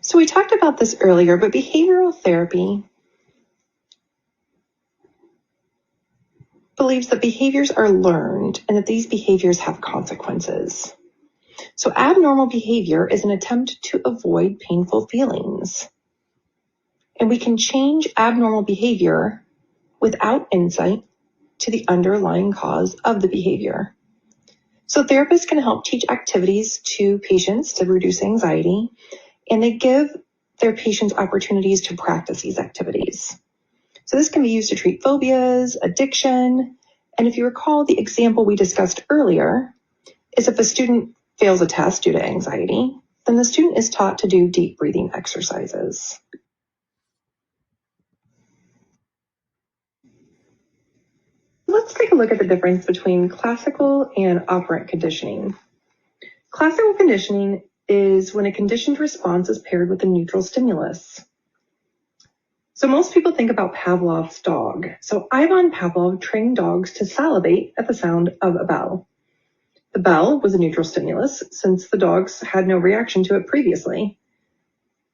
So we talked about this earlier, but behavioral therapy believes that behaviors are learned and that these behaviors have consequences. So abnormal behavior is an attempt to avoid painful feelings. And we can change abnormal behavior without insight to the underlying cause of the behavior. So therapists can help teach activities to patients to reduce anxiety, and they give their patients opportunities to practice these activities. So this can be used to treat phobias, addiction, and if you recall, the example we discussed earlier is if a student fails a test due to anxiety, then the student is taught to do deep breathing exercises. Let's take a look at the difference between classical and operant conditioning. Classical conditioning is when a conditioned response is paired with a neutral stimulus. So most people think about Pavlov's dog. So Ivan Pavlov trained dogs to salivate at the sound of a bell. The bell was a neutral stimulus since the dogs had no reaction to it previously.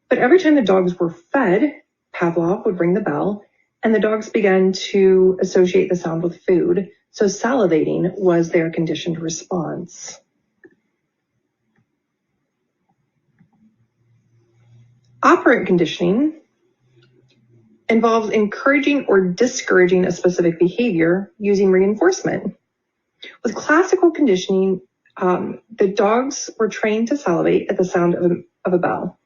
But every time the dogs were fed, Pavlov would ring the bell and the dogs began to associate the sound with food. So salivating was their conditioned response. Operant conditioning involves encouraging or discouraging a specific behavior using reinforcement. With classical conditioning, the dogs were trained to salivate at the sound of a bell.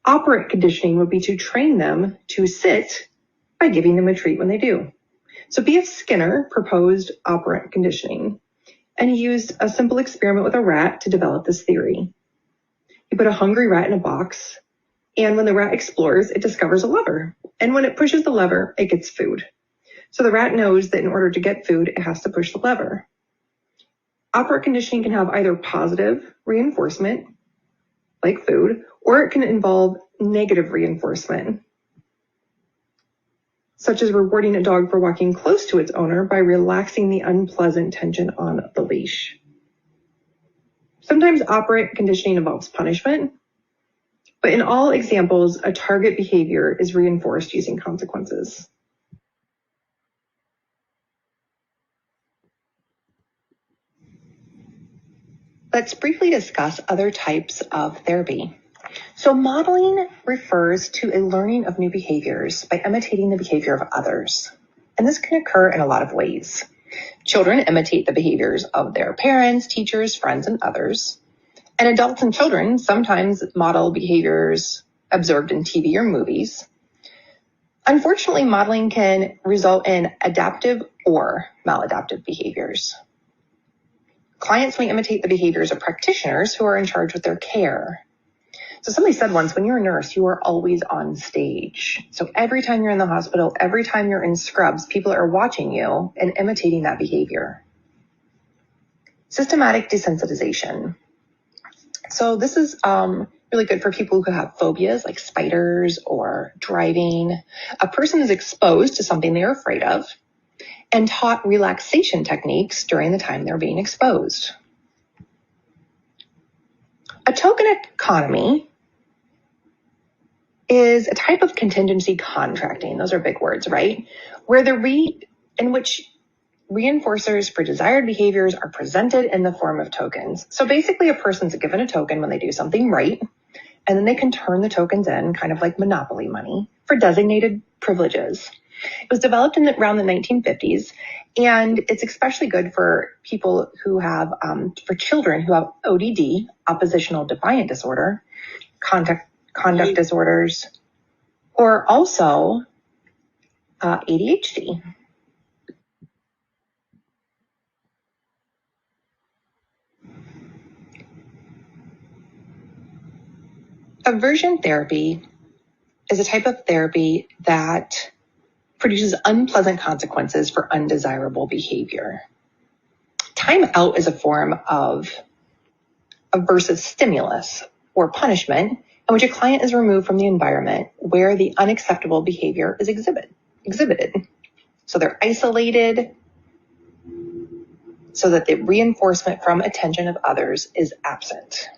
Operant conditioning would be to train them to sit by giving them a treat when they do. So B.F. Skinner proposed operant conditioning, and he used a simple experiment with a rat to develop this theory. He put a hungry rat in a box, and when the rat explores, it discovers a lever. And when it pushes the lever, it gets food. So the rat knows that in order to get food, it has to push the lever. Operant conditioning can have either positive reinforcement, like food, or it can involve negative reinforcement, such as rewarding a dog for walking close to its owner by relaxing the unpleasant tension on the leash. Sometimes operant conditioning involves punishment, but in all examples, a target behavior is reinforced using consequences. Let's briefly discuss other types of therapy. So modeling refers to a learning of new behaviors by imitating the behavior of others. And this can occur in a lot of ways. Children imitate the behaviors of their parents, teachers, friends, and others. And adults and children sometimes model behaviors observed in TV or movies. Unfortunately, modeling can result in adaptive or maladaptive behaviors. Clients may imitate the behaviors of practitioners who are in charge with their care. So somebody said once, when you're a nurse, you are always on stage. So every time you're in the hospital, every time you're in scrubs, people are watching you and imitating that behavior. Systematic desensitization. So this is really good for people who have phobias like spiders or driving. A person is exposed to something they're afraid of and taught relaxation techniques during the time they're being exposed. A token economy is a type of contingency contracting. Those are big words, right? Where in which reinforcers for desired behaviors are presented in the form of tokens. So basically a person's given a token when they do something right, and then they can turn the tokens in, kind of like monopoly money, for designated privileges. It was developed around the 1950s, and it's especially good for people who have, for children who have ODD, oppositional defiant disorder, conduct disorders, or also ADHD. Aversion therapy is a type of therapy that produces unpleasant consequences for undesirable behavior. Time out is a form of aversive stimulus or punishment in which a client is removed from the environment where the unacceptable behavior is exhibited. So they're isolated so that the reinforcement from attention of others is absent.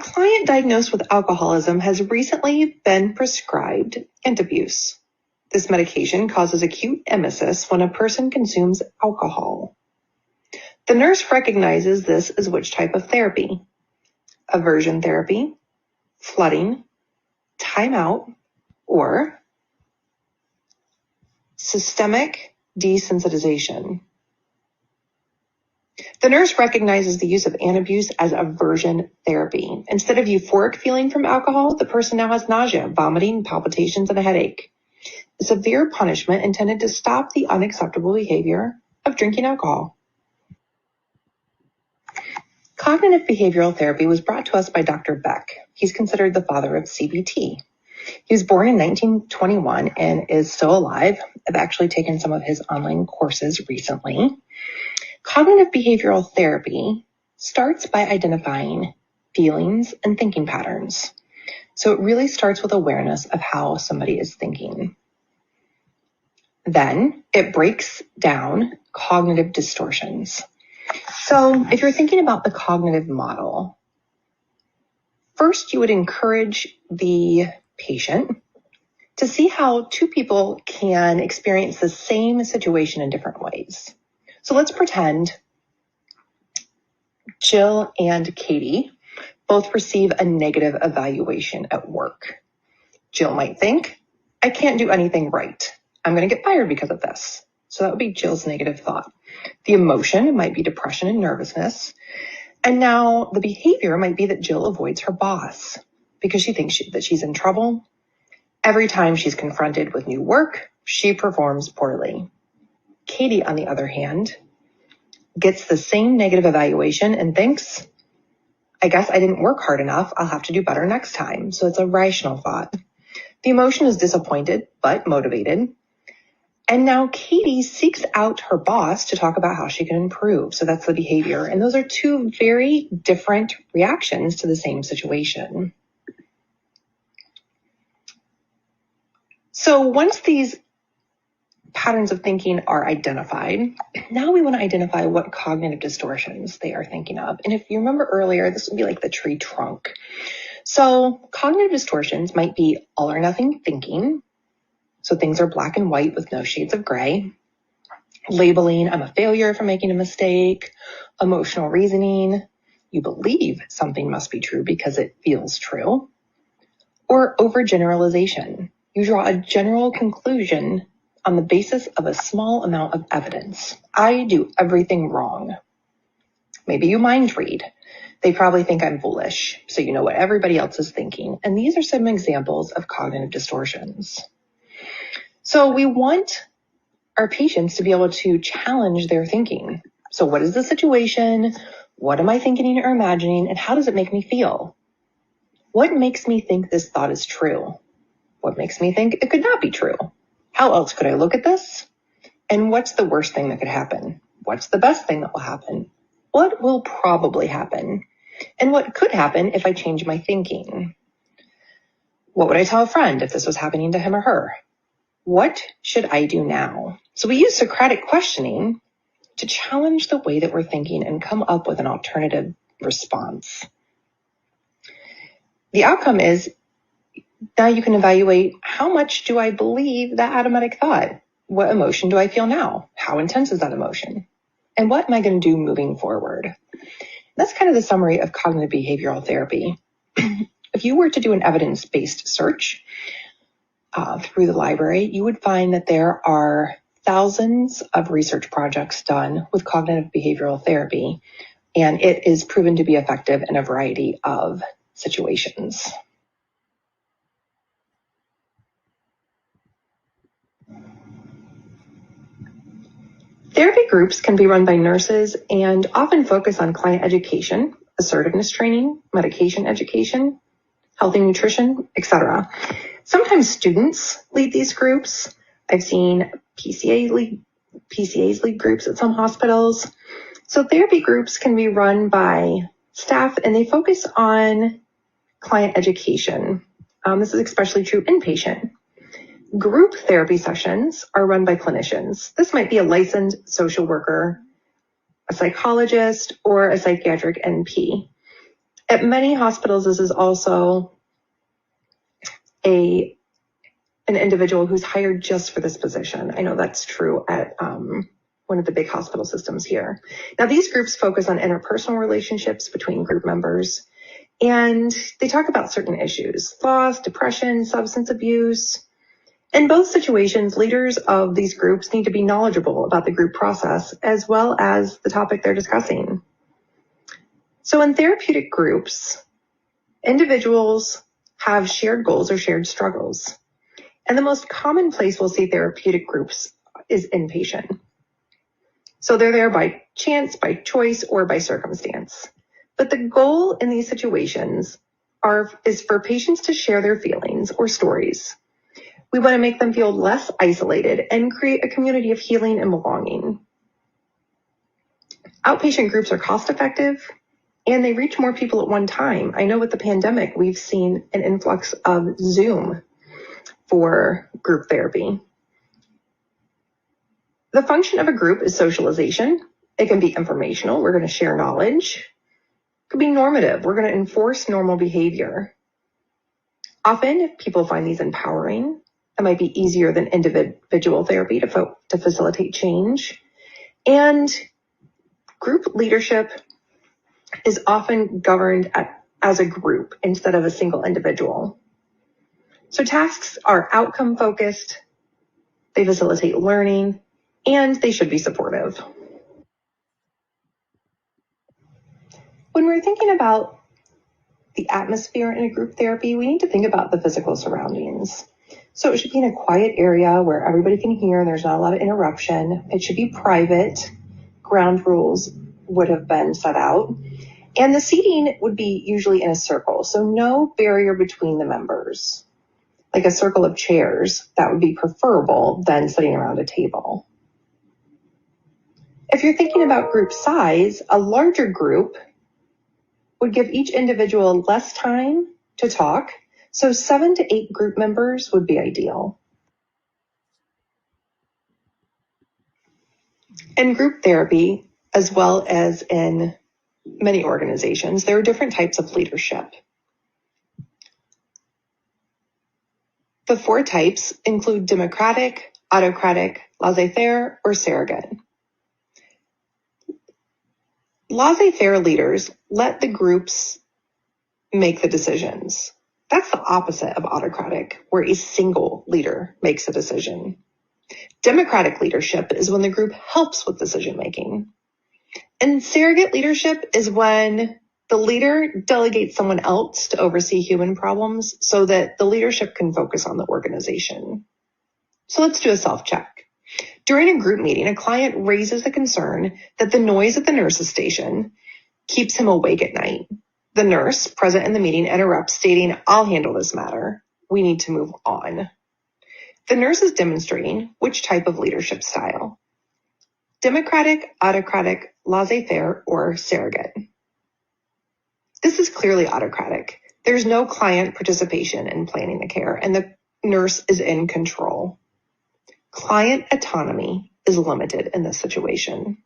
client diagnosed with alcoholism has recently been prescribed antabuse. This medication causes acute emesis when a person consumes alcohol. The nurse recognizes this as which type of therapy? Aversion therapy, flooding, timeout, or systemic desensitization. The nurse recognizes the use of antabuse as aversion therapy. Instead of euphoric feeling from alcohol, the person now has nausea, vomiting, palpitations, and a headache. A severe punishment intended to stop the unacceptable behavior of drinking alcohol. Cognitive behavioral therapy was brought to us by Dr. Beck. He's considered the father of CBT. He was born in 1921 and is still alive. I've actually taken some of his online courses recently. Cognitive behavioral therapy starts by identifying feelings and thinking patterns. So it really starts with awareness of how somebody is thinking. Then it breaks down cognitive distortions. So if you're thinking about the cognitive model, first you would encourage the patient to see how two people can experience the same situation in different ways. So let's pretend Jill and Katie both receive a negative evaluation at work. Jill might think, I can't do anything right. I'm going to get fired because of this. So that would be Jill's negative thought. The emotion might be depression and nervousness. And now the behavior might be that Jill avoids her boss because she thinks that she's in trouble. Every time she's confronted with new work, she performs poorly. Katie, on the other hand, gets the same negative evaluation and thinks, I guess I didn't work hard enough. I'll have to do better next time. So it's a rational thought. The emotion is disappointed, but motivated. And now Katie seeks out her boss to talk about how she can improve. So that's the behavior. And those are two very different reactions to the same situation. So once these patterns of thinking are identified, now we want to identify what cognitive distortions they are thinking of. And if you remember earlier, this would be like the tree trunk. So cognitive distortions might be all or nothing thinking. So things are black and white with no shades of gray. Labeling, I'm a failure for making a mistake. Emotional reasoning, you believe something must be true because it feels true. Or overgeneralization, you draw a general conclusion on the basis of a small amount of evidence. I do everything wrong. Maybe you mind read. They probably think I'm foolish, so you know what everybody else is thinking. And these are some examples of cognitive distortions. So we want our patients to be able to challenge their thinking. So what is the situation? What am I thinking or imagining? And how does it make me feel? What makes me think this thought is true? What makes me think it could not be true? How else could I look at this? And what's the worst thing that could happen? What's the best thing that will happen? What will probably happen? And what could happen if I change my thinking? What would I tell a friend if this was happening to him or her? What should I do now? So we use Socratic questioning to challenge the way that we're thinking and come up with an alternative response. The outcome is now you can evaluate how much do I believe that automatic thought? What emotion do I feel now? How intense is that emotion? And what am I going to do moving forward? That's kind of the summary of cognitive behavioral therapy. If you were to do an evidence-based search through the library, you would find that there are thousands of research projects done with cognitive behavioral therapy, and it is proven to be effective in a variety of situations. Therapy groups can be run by nurses and often focus on client education, assertiveness training, medication education, healthy nutrition, etc. Sometimes students lead these groups. I've seen PCAs lead groups at some hospitals. So therapy groups can be run by staff and they focus on client education. This is especially true inpatient. Group therapy sessions are run by clinicians. This might be a licensed social worker, a psychologist, or a psychiatric NP. At many hospitals, this is also an individual who's hired just for this position. I know that's true at one of the big hospital systems here. Now, these groups focus on interpersonal relationships between group members, and they talk about certain issues: loss, depression, substance abuse. In both situations, leaders of these groups need to be knowledgeable about the group process as well as the topic they're discussing. So in therapeutic groups, individuals have shared goals or shared struggles. And the most common place we'll see therapeutic groups is inpatient. So they're there by chance, by choice, or by circumstance. But the goal in these situations is for patients to share their feelings or stories. We want to make them feel less isolated and create a community of healing and belonging. Outpatient groups are cost effective and they reach more people at one time. I know with the pandemic, we've seen an influx of Zoom for group therapy. The function of a group is socialization. It can be informational. We're going to share knowledge. It could be normative. We're going to enforce normal behavior. Often people find these empowering. It might be easier than individual therapy to facilitate change. And group leadership is often governed as a group instead of a single individual. So tasks are outcome focused, they facilitate learning, and they should be supportive. When we're thinking about the atmosphere in a group therapy, we need to think about the physical surroundings. So it should be in a quiet area where everybody can hear and there's not a lot of interruption. It should be private. Ground rules would have been set out. And the seating would be usually in a circle, so no barrier between the members. Like a circle of chairs, that would be preferable than sitting around a table. If you're thinking about group size, a larger group would give each individual less time to talk, so 7 to 8 group members would be ideal. In group therapy, as well as in many organizations, there are different types of leadership. The 4 types include democratic, autocratic, laissez-faire, or surrogate. Laissez-faire leaders let the groups make the decisions. That's the opposite of autocratic, where a single leader makes a decision. Democratic leadership is when the group helps with decision making. And surrogate leadership is when the leader delegates someone else to oversee human problems so that the leadership can focus on the organization. So let's do a self-check. During a group meeting, a client raises a concern that the noise at the nurse's station keeps him awake at night. The nurse present in the meeting interrupts, stating, "I'll handle this matter. We need to move on." The nurse is demonstrating which type of leadership style: democratic, autocratic, laissez-faire, or surrogate. This is clearly autocratic. There's no client participation in planning the care, and the nurse is in control. Client autonomy is limited in this situation.